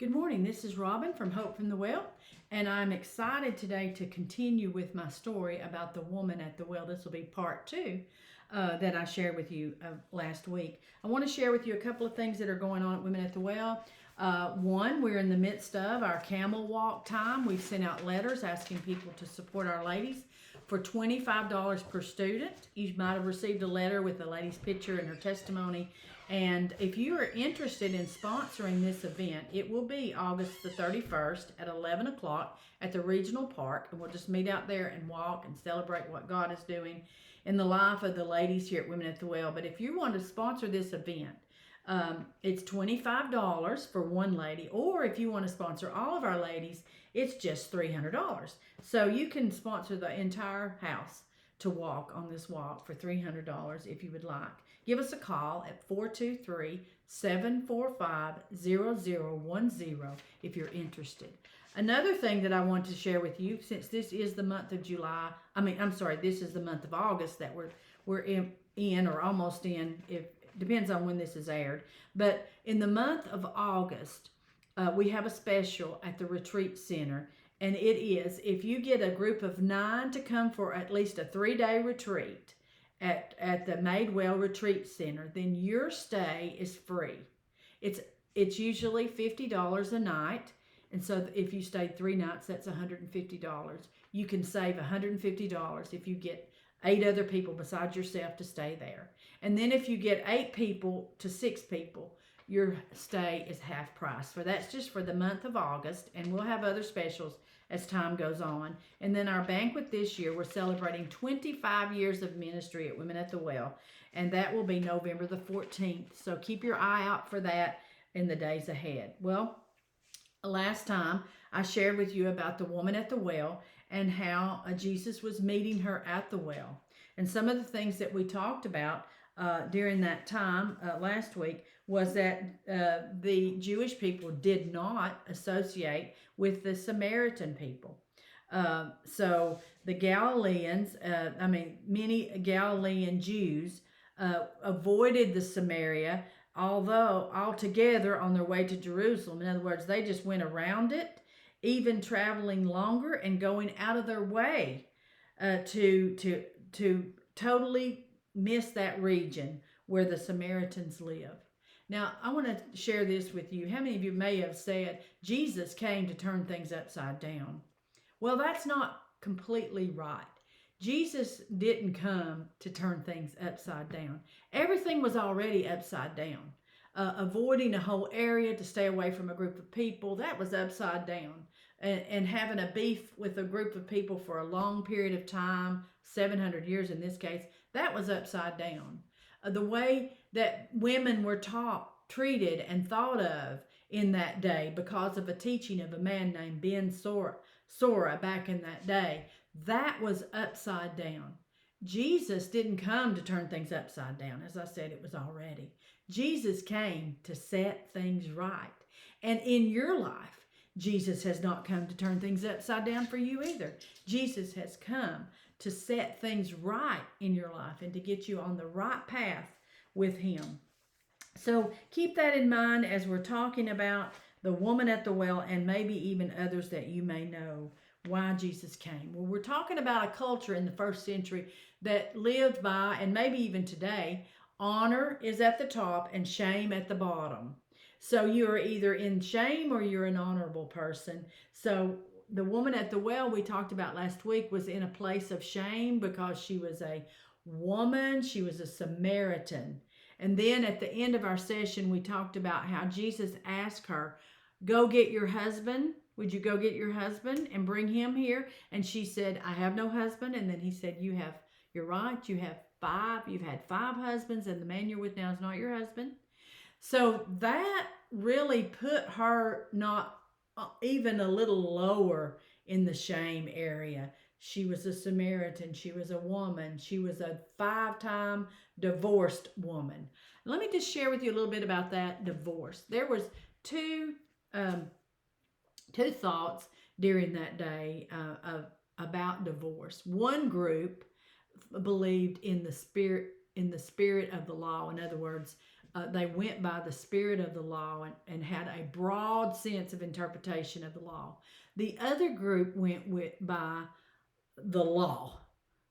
Good morning. This is Robin from Hope from the Well, and I'm excited today to continue with my story about the woman at the well. This will be part two that I shared with you last week. I want to share with you a couple of things that are going on at Women at the Well. One, we're in the midst of our camel walk time. We've sent out letters asking people to support our ladies for $25 per student. You might have received a letter with the lady's picture and her testimony. And if you are interested in sponsoring this event, it will be August the 31st at 11 o'clock at the regional park. And we'll just meet out there and walk and celebrate what God is doing in the life of the ladies here at Women at the Well. But if you want to sponsor this event, it's $25 for one lady, or if you want to sponsor all of our ladies, it's just $300. So you can sponsor the entire house to walk on this walk for $300 if you would like. Give us a call at 423-745-0010 if you're interested. Another thing that I want to share with you, since this is the month of this is the month of August that we're in or almost in, if depends on when this is aired. But in the month of August, we have a special at the retreat center. And it is, if you get a group of 9 to come for at least a 3-day retreat at the Madewell Retreat Center, then your stay is free. It's usually $50 a night. And so if you stayed 3 nights, that's $150. You can save $150 if you get 8 other people besides yourself to stay there. And then if you get 8 people to 6 people, your stay is half price. So that's just for the month of August, and we'll have other specials as time goes on. And then our banquet this year, we're celebrating 25 years of ministry at Women at the Well, and that will be November the 14th. So keep your eye out for that in the days ahead. Well, last time I shared with you about the woman at the well and how Jesus was meeting her at the well. And some of the things that we talked about during that time last week was that the Jewish people did not associate with the Samaritan people. So the Galileans, many Galilean Jews avoided the Samaria, although altogether on their way to Jerusalem. In other words, they just went around it, even traveling longer and going out of their way to totally miss that region where the Samaritans live. Now, I want to share this with you. How many of you may have said Jesus came to turn things upside down? Well, that's not completely right. Jesus didn't come to turn things upside down. Everything was already upside down. Avoiding a whole area to stay away from a group of people, that was upside down. And having a beef with a group of people for a long period of time, 700 years in this case, that was upside down. The way that women were treated and thought of in that day because of a teaching of a man named Ben Sora back in that day, that was upside down. Jesus didn't come to turn things upside down. As I said, it was already. Jesus came to set things right. And in your life, Jesus has not come to turn things upside down for you either. Jesus has come to set things right in your life and to get you on the right path with him. So keep that in mind as we're talking about the woman at the well and maybe even others that you may know why Jesus came. Well, we're talking about a culture in the first century that lived by, and maybe even today, honor is at the top and shame at the bottom. So you're either in shame or you're an honorable person. So the woman at the well we talked about last week was in a place of shame because she was a woman, she was a Samaritan. And then at the end of our session, we talked about how Jesus asked her, go get your husband. Would you go get your husband and bring him here? And she said, I have no husband. And then he said, you're right, you've had 5 husbands, and the man you're with now is not your husband. So that really put her not even a little lower in the shame area. She was a Samaritan. She was a woman. She was a 5-time divorced woman. Let me just share with you a little bit about that divorce. There was two thoughts during that day about divorce. One group believed in the spirit of the law. In other words, they went by the spirit of the law and had a broad sense of interpretation of the law. The other group went by the law,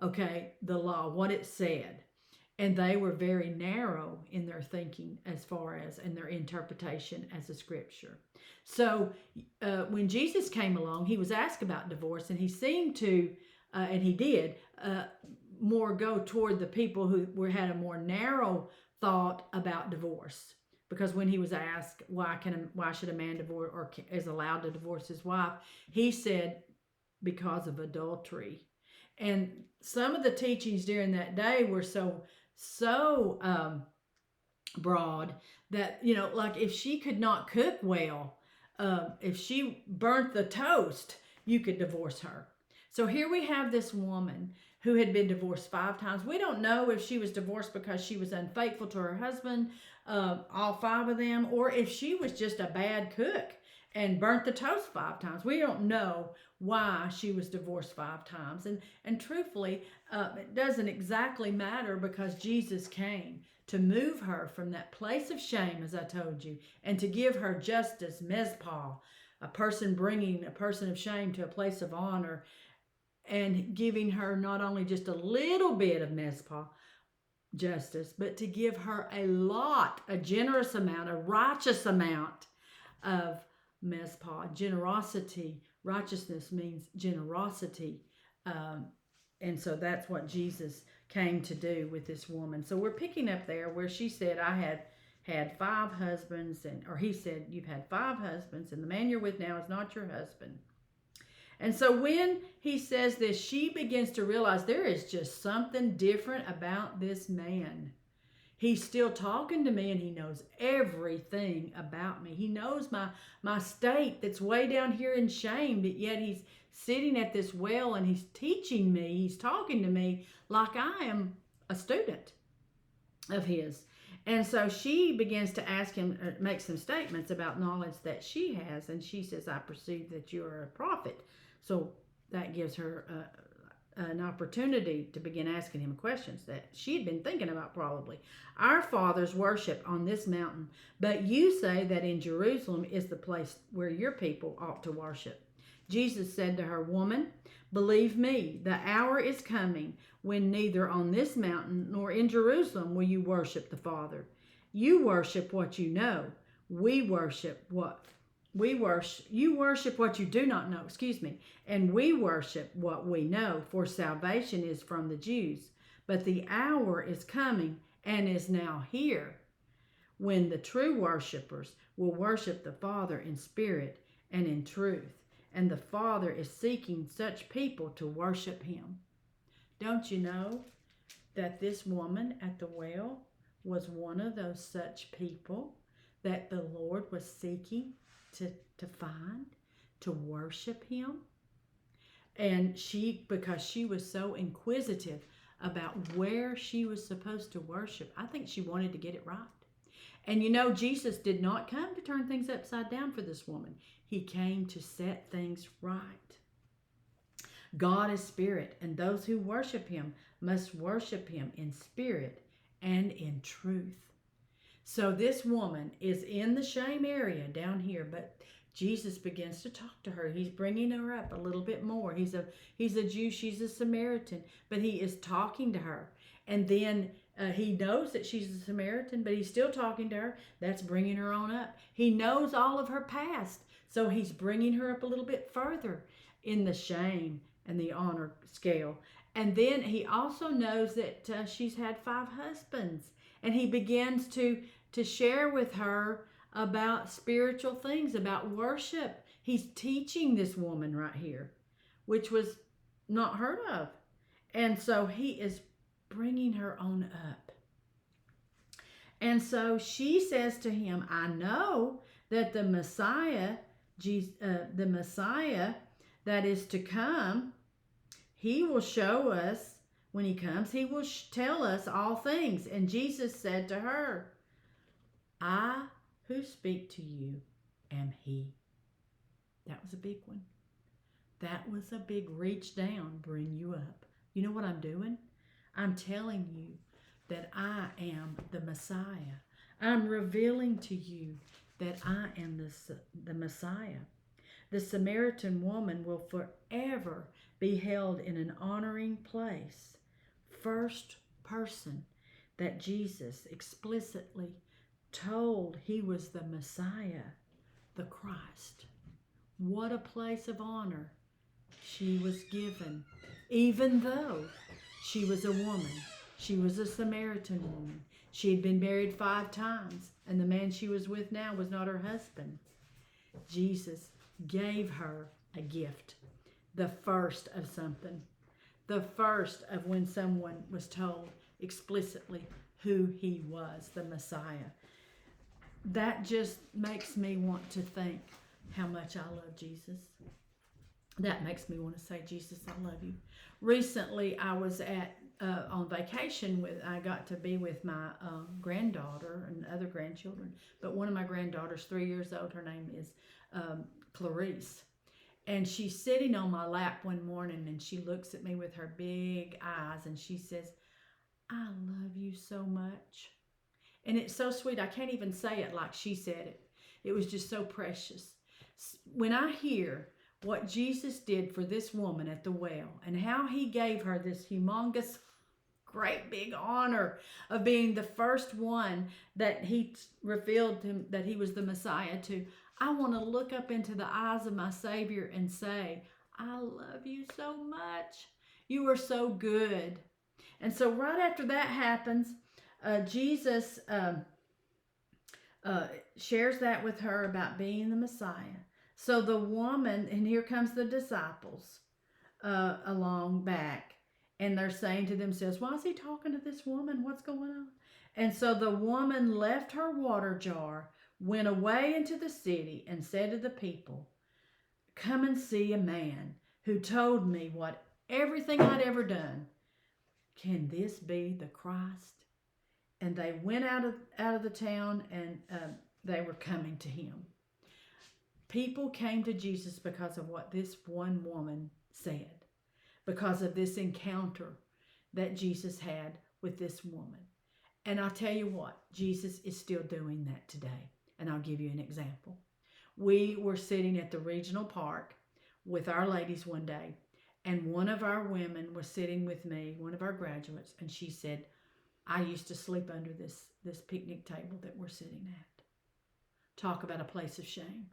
okay, the law, what it said. And they were very narrow in their thinking as far as in their interpretation as a scripture. So when Jesus came along, he was asked about divorce, and he seemed to, and he did, more go toward the people who had a more narrow thought about divorce. Because when he was asked why should a man divorce or is allowed to divorce his wife, he said because of adultery. And some of the teachings during that day were so broad that, like if she could not cook well, if she burnt the toast, you could divorce her. So here we have this woman who had been divorced 5 times. We don't know if she was divorced because she was unfaithful to her husband, all 5 of them, or if she was just a bad cook and burnt the toast 5 times. We don't know why she was divorced 5 times. And truthfully, it doesn't exactly matter, because Jesus came to move her from that place of shame, as I told you, and to give her justice, mezpah, a person bringing a person of shame to a place of honor, and giving her not only just a little bit of mezpah, justice, but to give her a generous amount, a righteous amount of mezpah, generosity. Righteousness means generosity. And so that's what Jesus came to do with this woman. So we're picking up there where she said, I had 5 husbands, or he said, you've had 5 husbands, and the man you're with now is not your husband. And so when he says this, she begins to realize there is just something different about this man. He's still talking to me, and he knows everything about me. He knows my state that's way down here in shame, but yet he's sitting at this well and he's teaching me, he's talking to me like I am a student of his. And so she begins to ask him, make some statements about knowledge that she has. And she says, I perceive that you are a prophet. So that gives her an opportunity to begin asking him questions that she'd been thinking about probably. Our fathers worship on this mountain, but you say that in Jerusalem is the place where your people ought to worship. Jesus said to her, Woman, believe me, the hour is coming when neither on this mountain nor in Jerusalem will you worship the Father. You worship what you know. You worship what you do not know, and we worship what we know, for salvation is from the Jews. But the hour is coming and is now here when the true worshipers will worship the Father in spirit and in truth. And the Father is seeking such people to worship him. Don't you know that this woman at the well was one of those such people that the Lord was seeking to find, to worship him? And because she was so inquisitive about where she was supposed to worship, I think she wanted to get it right. And Jesus did not come to turn things upside down for this woman. He came to set things right. God is spirit, and those who worship him must worship him in spirit and in truth. So this woman is in the shame area down here, but Jesus begins to talk to her. He's bringing her up a little bit more. He's a Jew, she's a Samaritan, but he is talking to her. And then he knows that she's a Samaritan, but he's still talking to her. That's bringing her on up. He knows all of her past, so he's bringing her up a little bit further in the shame and the honor scale. And then he also knows that she's had 5 husbands, and he begins to share with her about spiritual things, about worship. He's teaching this woman right here, which was not heard of. And so he is bringing her on up. And so she says to him, I know that the Messiah that is to come, he will show us, when he comes, he will tell us all things. And Jesus said to her, I who speak to you am he. That was a big one. That was a big reach down, bring you up. You know what I'm doing? I'm telling you that I am the Messiah. I'm revealing to you that I am the Messiah. The Samaritan woman will forever be held in an honoring place. First person that Jesus explicitly told he was the Messiah, the Christ. What a place of honor she was given, even though she was a woman. She was a Samaritan woman. She had been married 5 times, and the man she was with now was not her husband. Jesus gave her a gift, the first of something, the first of when someone was told explicitly who he was, the Messiah. That just makes me want to think how much I love Jesus. That makes me want to say, Jesus, I love you. Recently, I was on vacation I got to be with my granddaughter and other grandchildren. But one of my granddaughters, 3 years old, her name is Clarice. And she's sitting on my lap one morning and she looks at me with her big eyes and she says, I love you so much. And it's so sweet. I can't even say it like she said it. It was just so precious. When I hear what Jesus did for this woman at the well and how he gave her this humongous, great big honor of being the first one that he revealed him that he was the Messiah to, I want to look up into the eyes of my Savior and say, I love you so much. You are so good. And so right after that happens, Jesus shares that with her about being the Messiah. So the woman, and here comes the disciples along back, and they're saying to themselves, why is he talking to this woman? What's going on? And so the woman left her water jar, went away into the city, and said to the people, come and see a man who told me what everything I'd ever done. Can this be the Christ? And they went out of the town, and they were coming to him. People came to Jesus because of what this one woman said, because of this encounter that Jesus had with this woman. And I'll tell you what, Jesus is still doing that today. And I'll give you an example. We were sitting at the regional park with our ladies one day, and one of our women was sitting with me, one of our graduates, and she said, I used to sleep under this picnic table that we're sitting at. Talk about a place of shame.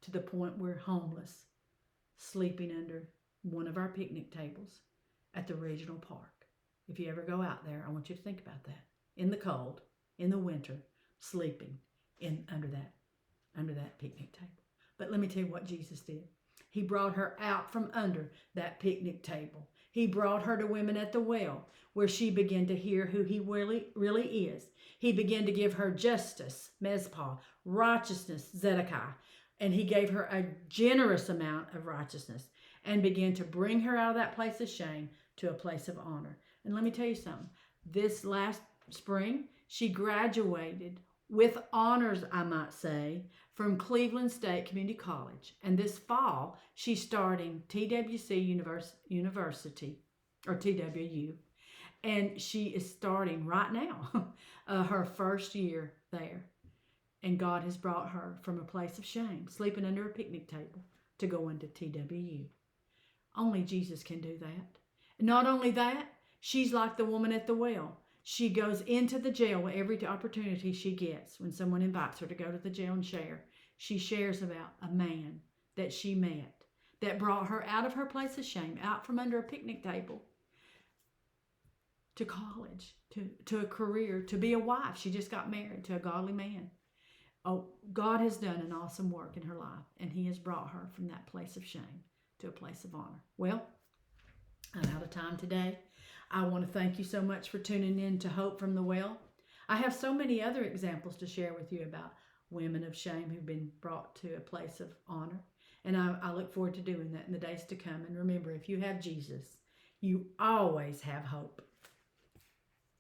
To the point we're homeless, sleeping under one of our picnic tables at the regional park. If you ever go out there, I want you to think about that. In the cold, in the winter, sleeping under that picnic table. But let me tell you what Jesus did. He brought her out from under that picnic table. He brought her to women at the well, where she began to hear who he really is. He began to give her justice, Mezpah, righteousness, Zedekiah. And he gave her a generous amount of righteousness and began to bring her out of that place of shame to a place of honor. And let me tell you something. This last spring, she graduated with honors, I might say, from Cleveland State Community College. And this fall, she's starting TWC University, or TWU. And she is starting right now her first year there. And God has brought her from a place of shame, sleeping under a picnic table, to go into TWU. Only Jesus can do that. Not only that, she's like the woman at the well. She goes into the jail every opportunity she gets. When someone invites her to go to the jail and share, she shares about a man that she met that brought her out of her place of shame, out from under a picnic table, to college, to a career, to be a wife. She just got married to a godly man. Oh, God has done an awesome work in her life, and he has brought her from that place of shame to a place of honor. Well, I'm out of time today. I want to thank you so much for tuning in to Hope from the Well. I have so many other examples to share with you about women of shame who've been brought to a place of honor, and I look forward to doing that in the days to come. And remember, if you have Jesus, you always have hope.